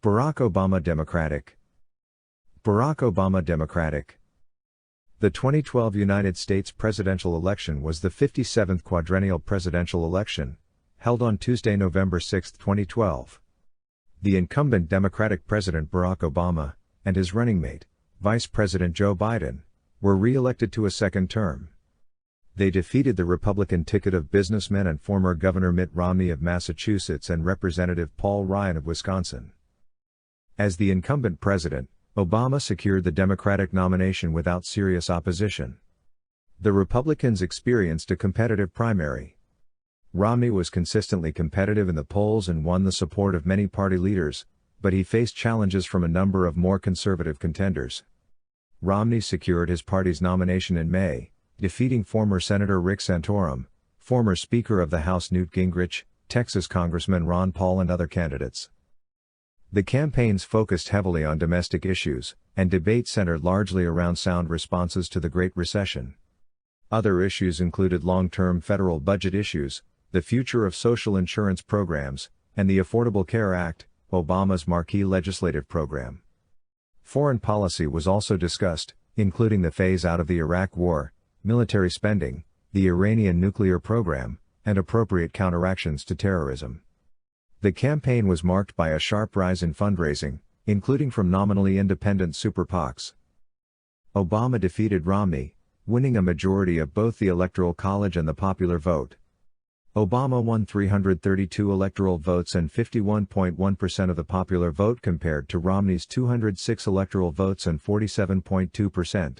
Barack Obama Democratic. Barack Obama Democratic. The 2012 United States presidential election was the 57th quadrennial presidential election, held on Tuesday, November 6, 2012. The incumbent Democratic President Barack Obama, and his running mate, Vice President Joe Biden, were re-elected to a second term. They defeated the Republican ticket of businessman and former Governor Mitt Romney of Massachusetts and Representative Paul Ryan of Wisconsin. As the incumbent president, Obama secured the Democratic nomination without serious opposition. The Republicans experienced a competitive primary. Romney was consistently competitive in the polls and won the support of many party leaders, but he faced challenges from a number of more conservative contenders. Romney secured his party's nomination in May, defeating former Senator Rick Santorum, former Speaker of the House Newt Gingrich, Texas Congressman Ron Paul and other candidates. The campaigns focused heavily on domestic issues, and debate centered largely around sound responses to the Great Recession. Other issues included long-term federal budget issues, the future of social insurance programs, and the Affordable Care Act, Obama's marquee legislative program. Foreign policy was also discussed, including the phase-out of the Iraq War, military spending, the Iranian nuclear program, and appropriate counteractions to terrorism. The campaign was marked by a sharp rise in fundraising, including from nominally independent super PACs. Obama defeated Romney, winning a majority of both the Electoral College and the popular vote. Obama won 332 electoral votes and 51.1% of the popular vote compared to Romney's 206 electoral votes and 47.2%.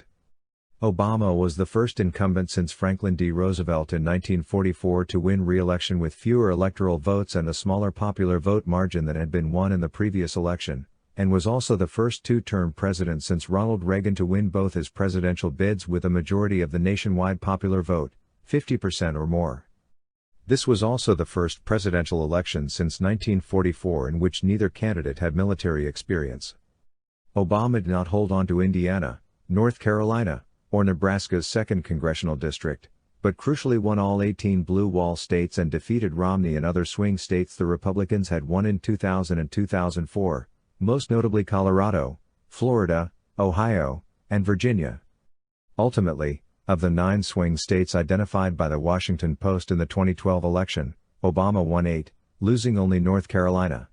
Obama was the first incumbent since Franklin D. Roosevelt in 1944 to win re-election with fewer electoral votes and a smaller popular vote margin than had been won in the previous election, and was also the first two-term president since Ronald Reagan to win both his presidential bids with a majority of the nationwide popular vote, 50% or more. This was also the first presidential election since 1944 in which neither candidate had military experience. Obama did not hold on to Indiana, North Carolina, or Nebraska's 2nd congressional district, but crucially won all 18 blue wall states and defeated Romney in other swing states the Republicans had won in 2000 and 2004, most notably Colorado, Florida, Ohio, and Virginia. Ultimately, of the 9 swing states identified by the Washington Post in the 2012 election, Obama won 8, losing only North Carolina.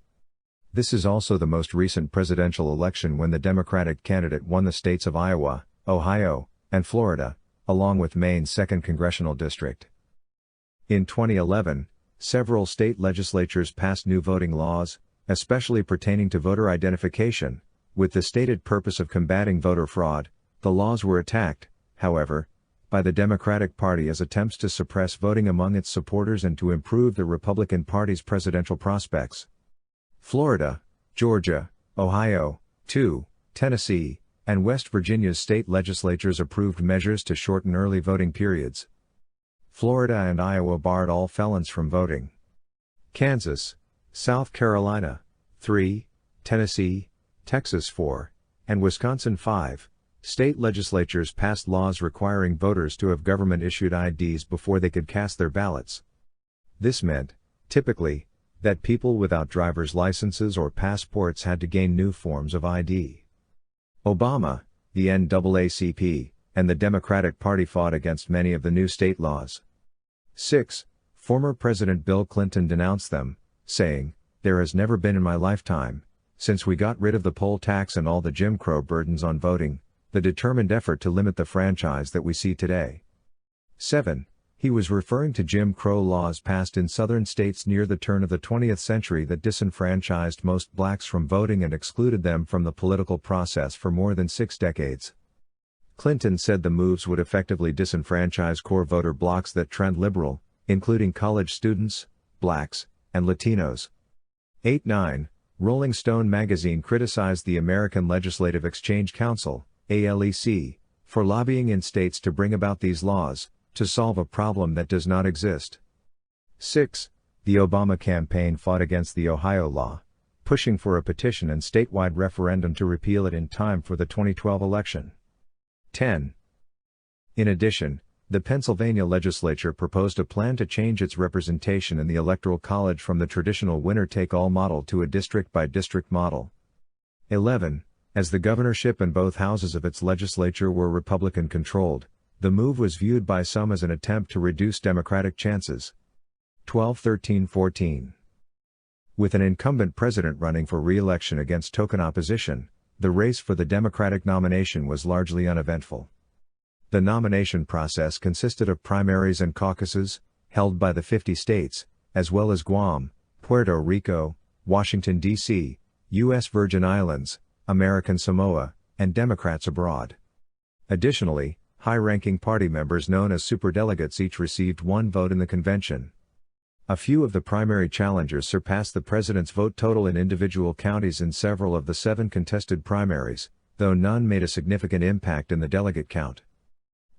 This is also the most recent presidential election when the Democratic candidate won the states of Iowa, Ohio, and Florida, along with Maine's 2nd congressional district. In 2011, several state legislatures passed new voting laws, especially pertaining to voter identification, with the stated purpose of combating voter fraud. The laws were attacked, however, by the Democratic Party as attempts to suppress voting among its supporters and to improve the Republican Party's presidential prospects. Florida, Georgia, Ohio, Tennessee, and West Virginia's state legislatures approved measures to shorten early voting periods. Florida and Iowa barred all felons from voting. Kansas, South Carolina, 3, Tennessee, Texas 4, and Wisconsin 5, state legislatures passed laws requiring voters to have government-issued IDs before they could cast their ballots. This meant, typically, that people without driver's licenses or passports had to gain new forms of ID. Obama, the NAACP, and the Democratic Party fought against many of the new state laws. 6. Former President Bill Clinton denounced them, saying, "There has never been in my lifetime, since we got rid of the poll tax and all the Jim Crow burdens on voting, the determined effort to limit the franchise that we see today." 7. He was referring to Jim Crow laws passed in southern states near the turn of the 20th century that disenfranchised most blacks from voting and excluded them from the political process for more than 6 decades. Clinton said the moves would effectively disenfranchise core voter blocs that trend liberal, including college students, blacks, and Latinos. 8-9, Rolling Stone magazine criticized the American Legislative Exchange Council, ALEC, for lobbying in states to bring about these laws, to solve a problem that does not exist. 6. The Obama campaign fought against the Ohio law, pushing for a petition and statewide referendum to repeal it in time for the 2012 election. 10. In addition, the Pennsylvania legislature proposed a plan to change its representation in the Electoral College from the traditional winner-take-all model to a district-by-district model, 11. As the governorship and both houses of its legislature were Republican-controlled, the move was viewed by some as an attempt to reduce Democratic chances. 12. 13. 14. With an incumbent president running for re-election against token opposition, the race for the Democratic nomination was largely uneventful. The nomination process consisted of primaries and caucuses, held by the 50 states, as well as Guam, Puerto Rico, Washington, D.C., U.S. Virgin Islands, American Samoa, and Democrats abroad. Additionally, high-ranking party members known as superdelegates each received one vote in the convention. A few of the primary challengers surpassed the president's vote total in individual counties in several of the 7 contested primaries, though none made a significant impact in the delegate count.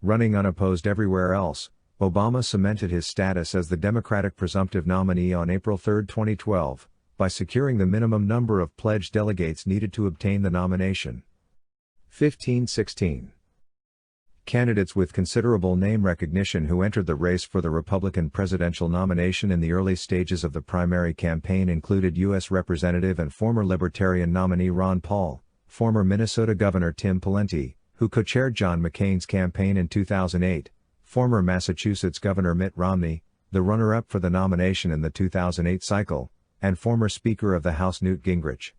Running unopposed everywhere else, Obama cemented his status as the Democratic presumptive nominee on April 3, 2012, by securing the minimum number of pledged delegates needed to obtain the nomination. 15-16. Candidates with considerable name recognition who entered the race for the Republican presidential nomination in the early stages of the primary campaign included U.S. Representative and former Libertarian nominee Ron Paul, former Minnesota Governor Tim Pawlenty, who co-chaired John McCain's campaign in 2008, former Massachusetts Governor Mitt Romney, the runner-up for the nomination in the 2008 cycle, and former Speaker of the House Newt Gingrich.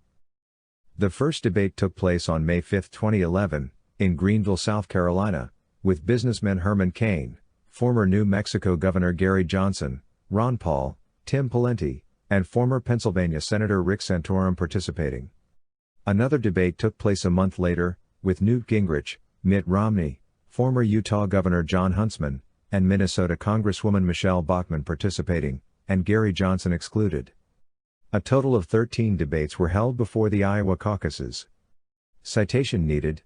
The first debate took place on May 5, 2011, in Greenville, South Carolina, with businessman Herman Cain, former New Mexico Governor Gary Johnson, Ron Paul, Tim Pawlenty, and former Pennsylvania Senator Rick Santorum participating. Another debate took place a month later, with Newt Gingrich, Mitt Romney, former Utah Governor Jon Huntsman, and Minnesota Congresswoman Michelle Bachmann participating, and Gary Johnson excluded. A total of 13 debates were held before the Iowa caucuses. Citation needed.